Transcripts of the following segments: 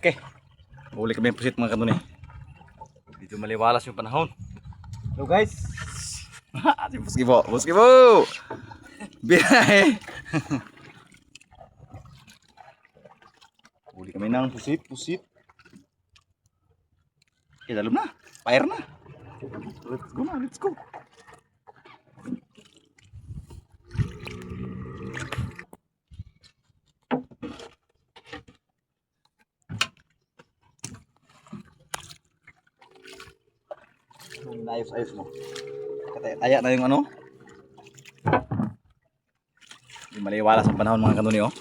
Okay. Uli kami ng pusit mga kanuni. Dito maliwalas yung panahon. Hello guys. Si Buskibo. Buskibo! Biyahe! Uli kami ng pusit. Okay, dalam na. Fire na. Let's go. Ayos mo. Taya na yung ano. Hindi maliwalas ang panahon mga kanuni oh.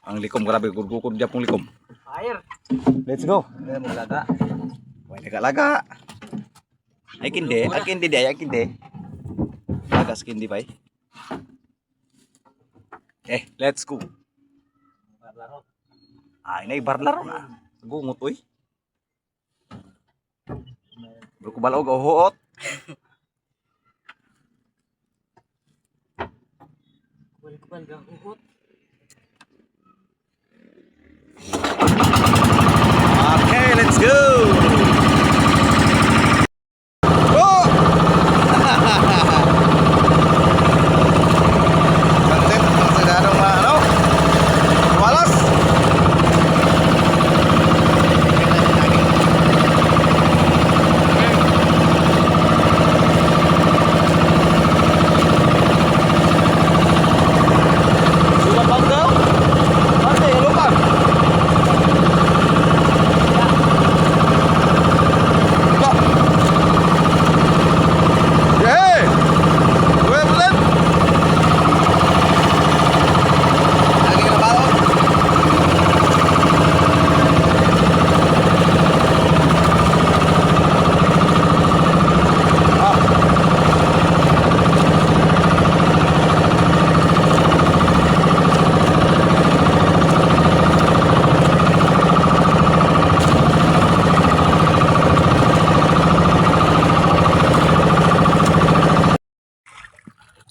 Ang likom, grabe, gurgukod dyan pong likom. Fire. Let's go. Kaya mo laga. Huwag laga. Ay kindi. Lagas kindi pa eh. Let's go. Ay, nay barlaro na. Gungot oy. Berkubal og huot. Berkubal ga huot. Okay, let's go. Go. Konten sedang ano? Walas.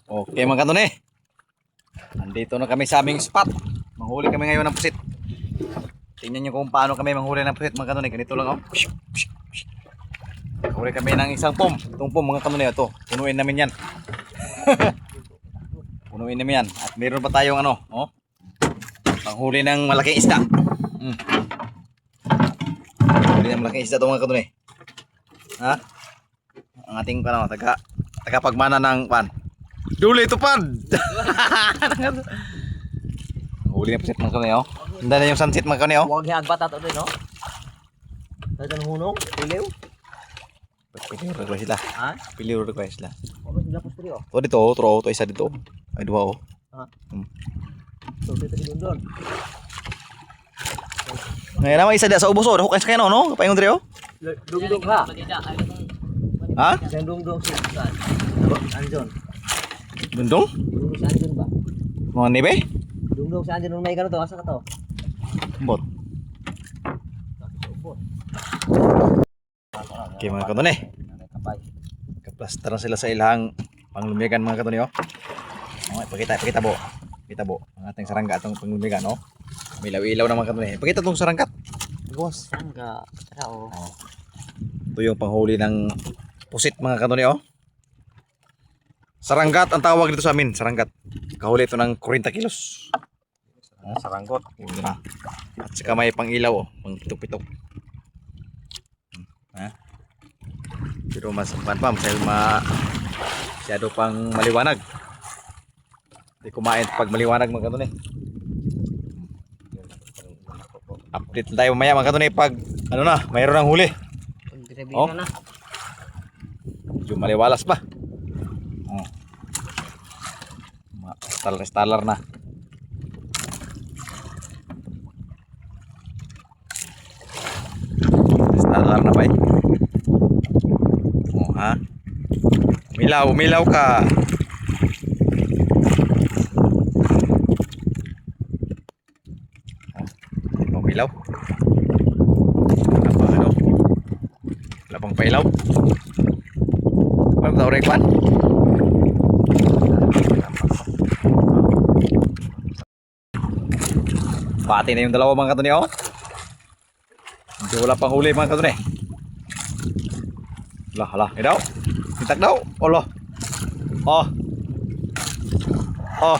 Okay mga kanuni, andito na kami sa aming spot. Manghuli kami ngayon ng pusit. Tingnan nyo kung paano kami manghuli ng pusit mga kanuni. Ganito lang oh. Manghuli kami ng isang pom. Itong pom mga kanuni ito. Punuin namin yan. Punuin namin yan. At meron pa tayong ano oh, manghuli ng malaking isda. Manghuli ng malaking isda ito mga kanuni. Ha? Ang ating ano, taga pagmana ng pan. Duli tupad. Huli na pusit mga kanuni oh. Handa na yung sunset mga kanuni oh. Huwag hagbat ato din no. Dagan hunong, iliw. Piliw rin sila. Ha? Piliw rin sila. Huwag sila pustri oh. To dito, to isa dito. Ay dua oh. Ha. So dito doon. Ngayon naman isa dia sa ubos oh. Dako kay sakyan no. Kapaingon diri oh. Dungdung ha. Ha? Dungdung sa. Anjon. Dundong? Dungdung sa Anjon ba? Mga nibe? Dungdung sa Anjon nung may gano to, asa ka to? Bot. Okay mga kanuni. Kaplastaran sila sa ilang panglumigan mga kanuni oh. Okay, pakita bo. Kita bo. Ang ating sarangga atong panglumigan oh. Milaw-ilaw na mga kanuni. Pakita tong saranggat. Boss. Sarangga. Tara oh. Ito yung panghuli ng pusit mga kanuni oh. Saranggat ang tawag dito sa amin, saranggat. Kahuli ito ng 40 kilos. Saranggot. At saka may pang-ilaw oh, pang pitok-pitok. Ha? Pero mas masyado pang maliwanag. Hindi kumain pag maliwanag mga kanuni. Update tayo mamaya mga kanuni pag ano na, mayroon ng huli. Oh. Na. Medyo maliwalas pa. Stalar na. Stalar na ba eh? Oh ha? Umilaw ka. Umilaw. Ano? Wala pang pailaw. Ano tawag rekwan? Pati na yung dalawa mga kanuni oh. Di wala pang huli mga kanunay. Hala, ini daw. Tintak daw. Allah. Oh. Oh.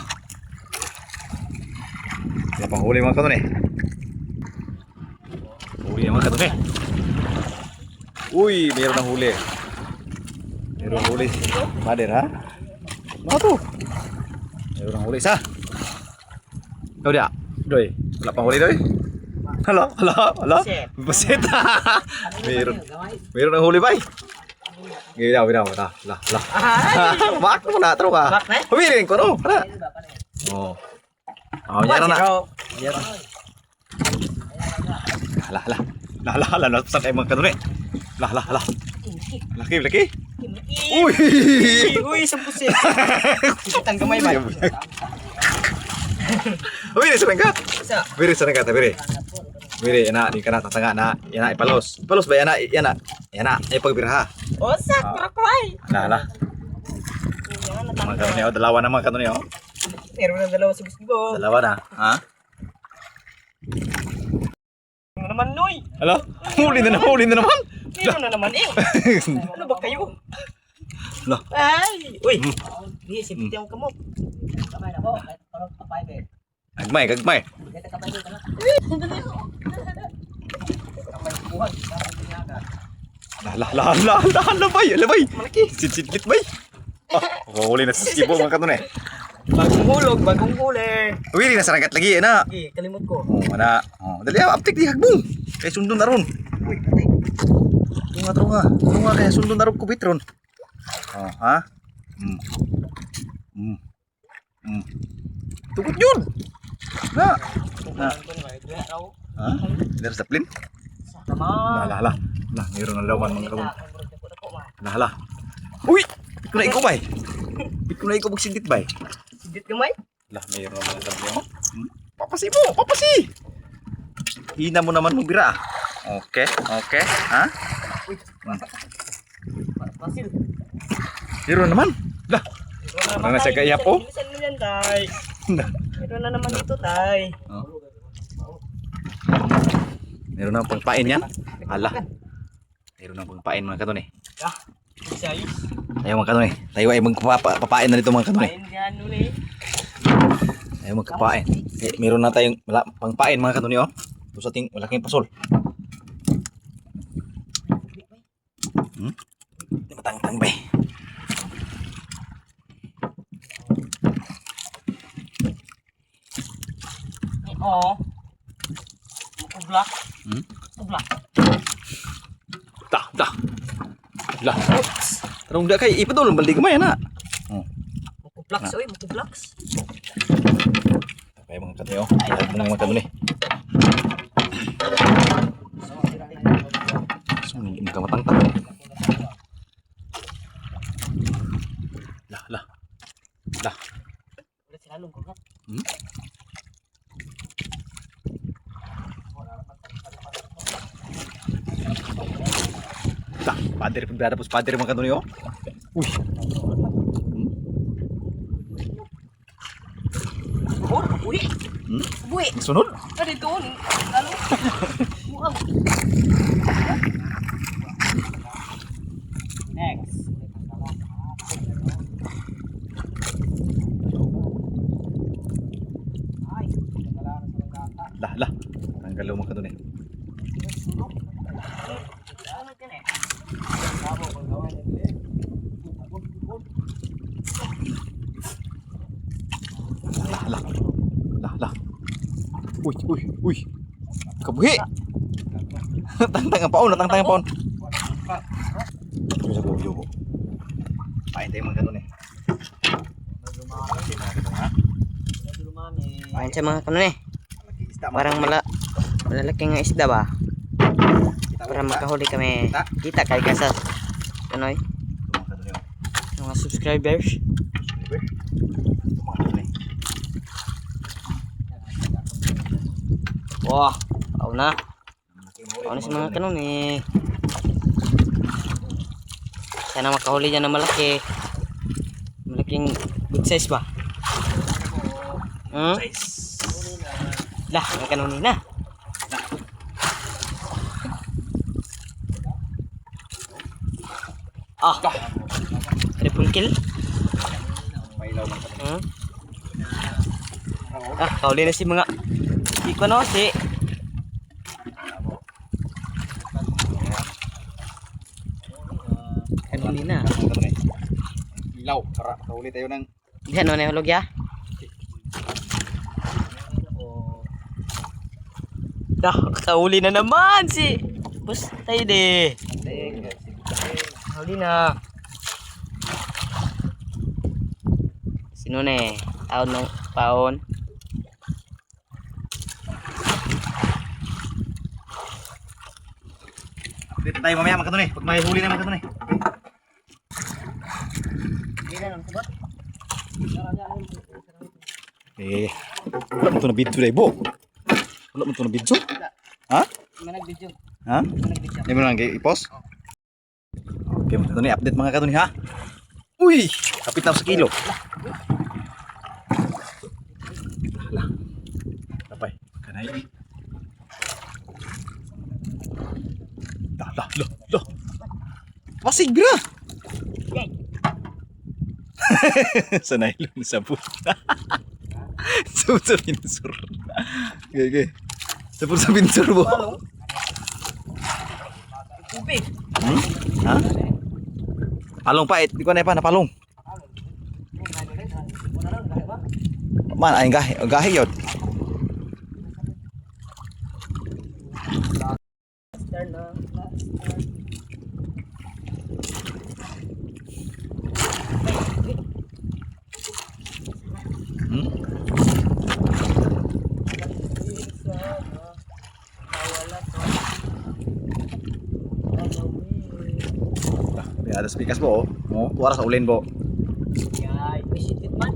Wala pang huli mga kanunay. Huli mga kanunay. Uy, mayroon ng huli. Mayroon ng huli. Pader ha? Ano to? Mayroon ng huli isa. Ikaw dia. Doy. Wala pang huli doy. Hala. Basit. Mayroon ng huli bay. Gila. Lah. Bak mo na tro ka. Humirin ko no. Para. Oh. Oh, nyara na. Lah. Napasan kayo mga kanunay. Lah. Laki. Uy, 10%. Kitang gamay ba? Humirin sa nangkat. Isa. Biri sa nangkat, biri. Biri, yana, di kana tatanga na, yana ipalos. Ipalos ba yana? Yana, ay pagbiraha. O, sakra ko ay. Lah. Mga kanunay, dalawa na mga kanunay. Meron ng dalawa si Busgibo. Dalawa na, ha? Ano naman, Noy? Hala, huli na naman. Meron na naman eh. Ano ba kayo? Lah. Ay! Uy! Hindi, simputi ang kamot. Kamay na po. Parang kapay ba? Gagmay. Kapay ko na. Kapay buwan. Lah, labay. Malaki. Sit bay. Huli na sa skibo mga kanunay. Bagong hulog. Uy, na sa nangkat lagi, yana. Sige, kalimot ko. Oh, mana? Oh, dali aptik di hagbong. Kay sundon na ron. Uy, patay. Tunga kaya sundon na ron ko bitron. Oh, ha? Tukot yun. Na. Ha? Dari sa plin? Tama. Lah, mayroon ng lawan mga kabon. Lah. Uy! Bit ko na ikaw magsindit bay. Sidit gamay? Lah, mayroon ng mga kabon. Papasi! Hina mo naman mong bira. Okay. Ha? Uy, pasil. Mayroon naman. Lah. Ano na siya kaya po? Bilisan mo yan, tay. Meron na naman dito, tay. Oh. Meron na pangpain yan. Ala. Meron na pangpain mga kanunay. Ah, sayos. Ayaw mga kanunay. Tayo ay magpapain na dito mga kanunay. Pain yan, nuli. Ayaw magpapain. Meron na tayong pangpain mga kanunay oh. Ito sa ating malaking pasol. Matang-tang ba eh. Oo. Ublak. Ublak. Lah. Tarong da kay ipadol baldi gamay na. Mukublaks, oy, mukublaks. Kaya mga kanunay oh. Ayaw mga kanunay. Sumingin ka matang-tang. Lah. Ulit sila lungkot. Lah, pader mga kanunay oh. Uy. Uy. Uy. Sunod. Ada doon. Lalo. Muang. Next. Ay, Lah. Tanggal mo mga kanunay. Lah. Uy. Kabuhi. Tangtang ang paon. Yobo. Pain tayo mga kanunay. Ayan siya mga kanunay. Parang malalaking nga isda ba? Para makahuli kami. Kita kay kasat. Kanoy? Mga subscribers. Wah, ako na si mga kanunay. Sana makahuli dyan na malaki. Malaking good size ba? Lah, may kanunay na. Ah. Triple kill. Mailaw man kami. Hmm? Ah, kauli na si mga iko no si kanuli na. Ilaw para kauli tayo ng Diyan no na hulog ya. Dah, kauli na naman si Bus tayo de. Kauli na. Sino na eh? Taon ng paon. dito tayo mamaya mga katunay. Pag may huli na mga katunay. Wala mo ito na video dahil bo. Wala mo ito na video. Ha? Manag-video. Ha? Hindi mo lang i-post? Okay mga katunay, update mga katunay ha. Uy! Kapit na ako sa kilo. Tapay, kanay. Dah. Masig bra! Sa nylon sa puta. Sabot sa pinsur. Okay. Sabot sa pinsur mo. Tubig. Ha? Palong pa, di ko na pa napalong. Man, ay gahi yun. Ada speakers po, oh. Tuwara sa ulin po. Yay, visited man.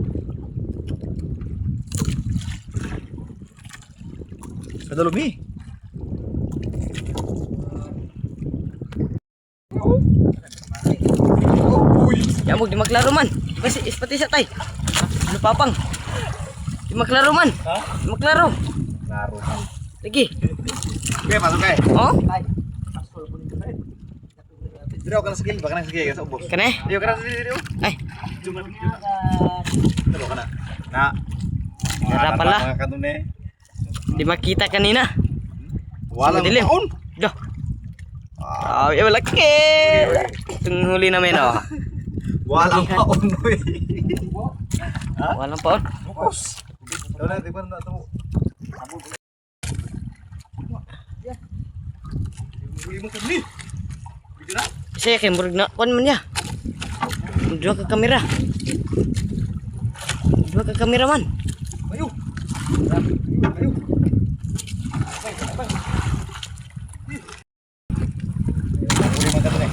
Sa dalumi. Yamog di maklaro man. Kasi ispati sa tay. Ano papang? Di maklaro man. Ha? Di maklaro. Klaro man. Lagi. Okay, pasok kay. Oh? Dito ka na sa gilid, baka na sa gilid sa ubos. Kane? Dito ka na sa gilid. Ay, Dito ka na. Na. Dara pala. Mga kanune. di makita kanina. Walang Dilim. taon. Dah. Ah, ya laki. Tunghuli namin oh. Walang taon. Ha? Walang paon. Bukos. Ito na, di ba na ito? Huli mo kami. Dito na. Saya kay murag na kon man ya. Dua ka kamera. Dua ka kamera man. Ayo. Ayo. Huli mo kami.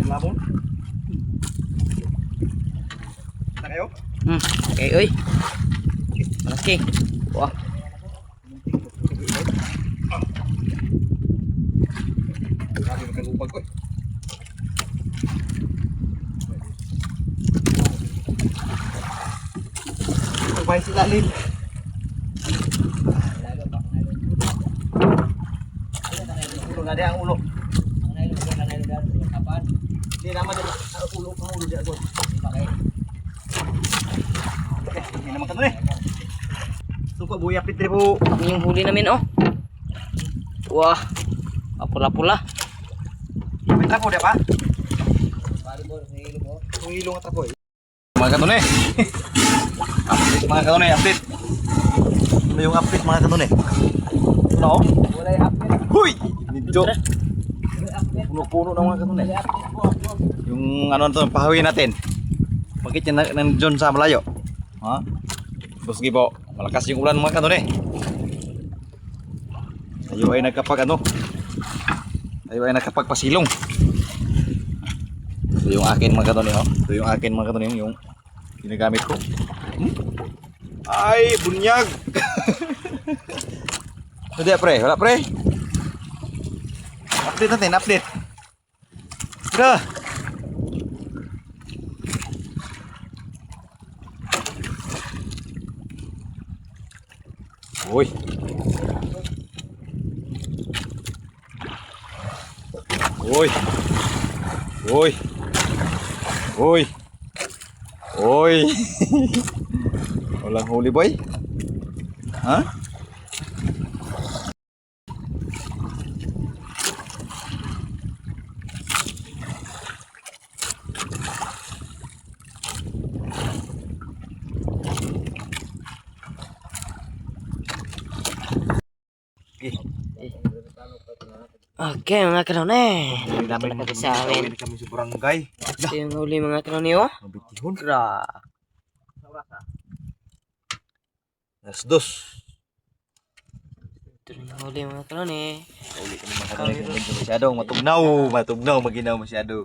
Lamon. Kita kayo? Okay, oy. Malaki. Wah. Grabe magkalupag ko eh. Magbay sila lil. Ulo nga dia ang ulo. Hindi naman din ang ulo pang ulo dia doon. Hindi naman ka doon eh. Suka buya pitri po. Yung huli namin oh. Wah. Pula-pula. Pitra po dia pa. Kung ilong at ako eh. Mga kanone. Update mga kanone, update. Ano yung update mga kanone? Ano? Wala yung update. Huy! Nidyo. Puno-puno na mga kanone. Yung ano na ito, pahawi natin. Bakit yan nandiyon sa malayo? Ha? Sige po, malakas yung ulan mga kanone. Tayo ay nagkapag ano? Tayo ay nagkapagpasilong. Ito yung akin mga kanone, oh. Ito yung akin mga kanone, yung ginagamit ko. Ay, bunyag! Hindi pre, wala pre. Update natin, update. Tira. Uy. Uy. Uy. Uy. Uy. Walang huli boy. Ha? Okay, mga kanone. Dapat na kami sa amin. Kami sa barangay. Ito yung huli mga kanone, oh. Mabitihon. Gra. Alas dos. Ito yung huli mga kanone. Uli kami mga kanay kung medyo masyado. Matugnaw. Matugnaw. Maginaw masyado.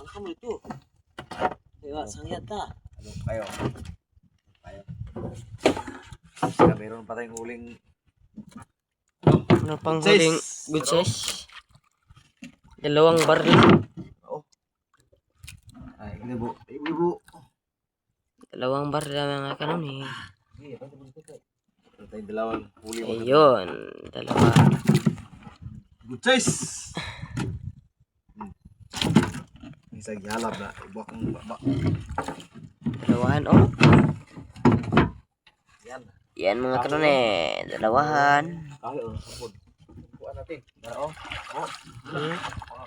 Ano mo ito? Diba, sangyat ka. Ano kayo? Saka meron pa tayong huling Ano pang Size. huling good size? Dalawang baril. ay ibu. Ibu. Dalawang baril mga kanone. Meron tayong dalawang huli. Ayun, dalawa. Good size. Isang yalab na. Ibuak ang baba. Dalawahan, oh. Yan. Yan mga kanone, dalawahan. Kayo, sabon. Bukuan natin. Oo. Oo.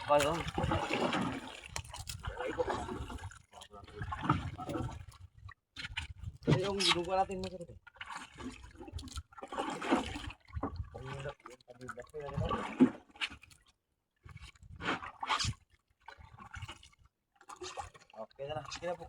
Kayo. Ito yung ginuguan natin mo sa ito. Okay na. Sige na po.